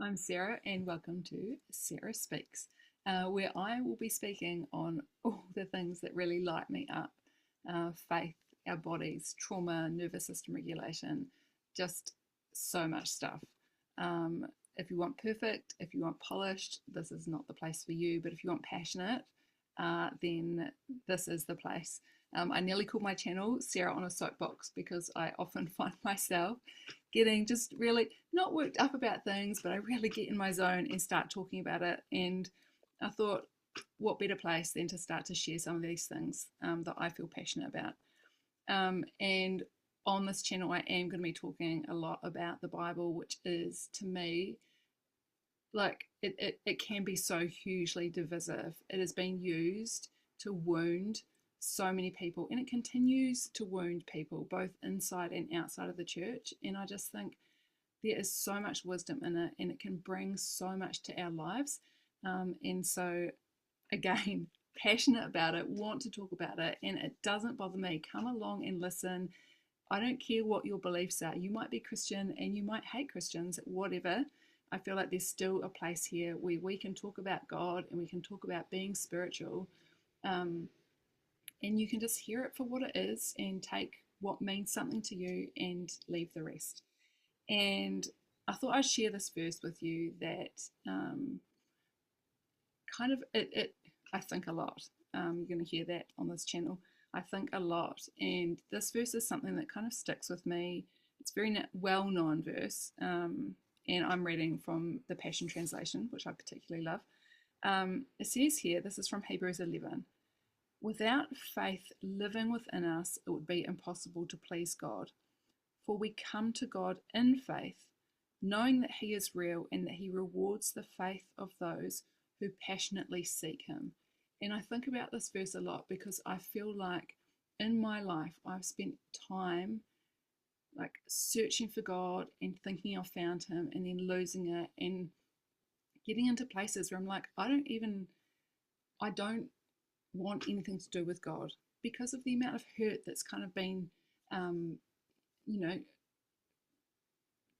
I'm Sarah, and welcome to Sarah Speaks, where I will be speaking on all the things that really light me up: faith, our bodies, trauma, nervous system regulation, just so much stuff. Um, if you want perfect, if you want polished, this is not the place for you, but if you want passionate, then this is the place. I nearly called my channel Sarah on a Soapbox because I often find myself getting just really not worked up about things, but I really get in my zone and start talking about it. And I thought, what better place than to start to share some of these things that I feel passionate about. And on this channel, I am going to be talking a lot about the Bible, which is to me like it can be so hugely divisive. It has been used to wound so many people, and it continues to wound people both inside and outside of the church. And I just think there is so much wisdom in it, and it can bring so much to our lives. And so, again, passionate about it, want to talk about it, and it doesn't bother me. Come along and listen. I don't care what your beliefs are. You might be Christian and you might hate Christians, whatever. I feel like there's still a place here where we can talk about God and we can talk about being spiritual. Um, and you can just hear it for what it is and take what means something to you and leave the rest. And I thought I'd share this verse with you that kind of it I think a lot. You're going to hear that on this channel. I think a lot, and this verse is something that kind of sticks with me. It's a very well-known verse, and I'm reading from the Passion Translation, which I particularly love. It says here, this is from Hebrews 11. Without faith living within us, it would be impossible to please God. For we come to God in faith, knowing that He is real and that He rewards the faith of those who passionately seek Him. And I think about this verse a lot because I feel like in my life I've spent time like searching for God and thinking I've found Him and then losing it and getting into places where I'm like, I don't want anything to do with God because of the amount of hurt that's kind of been, um, you know,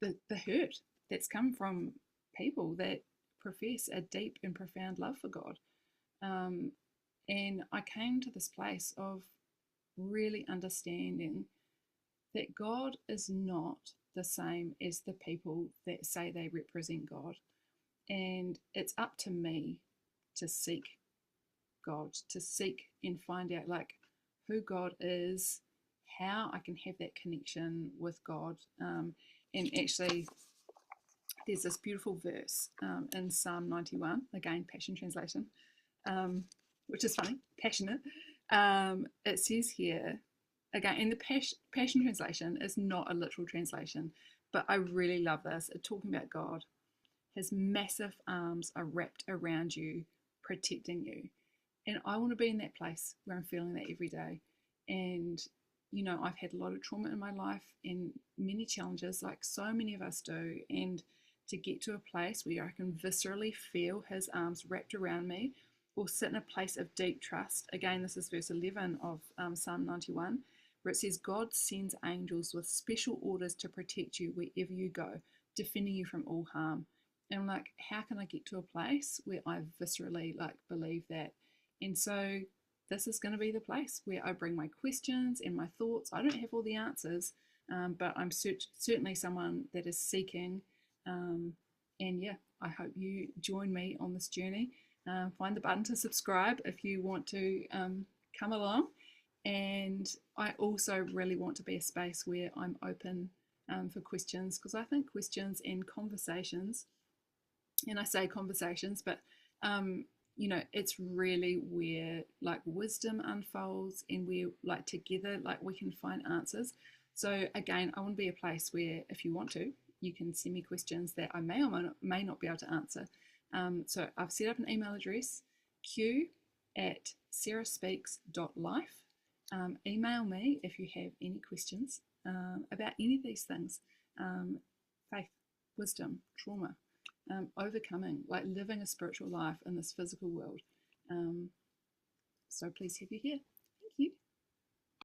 the hurt that's come from people that profess a deep and profound love for God. Um, and I came to this place of really understanding that God is not the same as the people that say they represent God. And it's up to me to seek God, to seek and find out like who God is, how I can have that connection with God. And actually, there's this beautiful verse in Psalm 91, again, Passion Translation, which is funny, passionate. It says here, again, and the Passion Translation is not a literal translation, but I really love this. It's talking about God. His massive arms are wrapped around you, protecting you. And I want to be in that place where I'm feeling that every day. And, you know, I've had a lot of trauma in my life and many challenges, like so many of us do. And to get to a place where I can viscerally feel His arms wrapped around me or sit in a place of deep trust. Again, this is verse 11 of Psalm 91, where it says, God sends angels with special orders to protect you wherever you go, defending you from all harm. And I'm like, how can I get to a place where I viscerally like believe that? And so this is going to be the place where I bring my questions and my thoughts. I don't have all the answers, but I'm certainly someone that is seeking. And yeah, I hope you join me on this journey. Find the button to subscribe if you want to come along. And I also really want to be a space where I'm open for questions, because I think questions and conversations, and I say conversations, but you know, it's really where like wisdom unfolds and where like together like we can find answers. So again, I want to be a place where if you want to, you can send me questions that I may or may not be able to answer. So I've set up an email address, q@sarahspeaks.life. Email me if you have any questions about any of these things: faith, wisdom, trauma, overcoming, like living a spiritual life in this physical world. So please have you here. Thank you.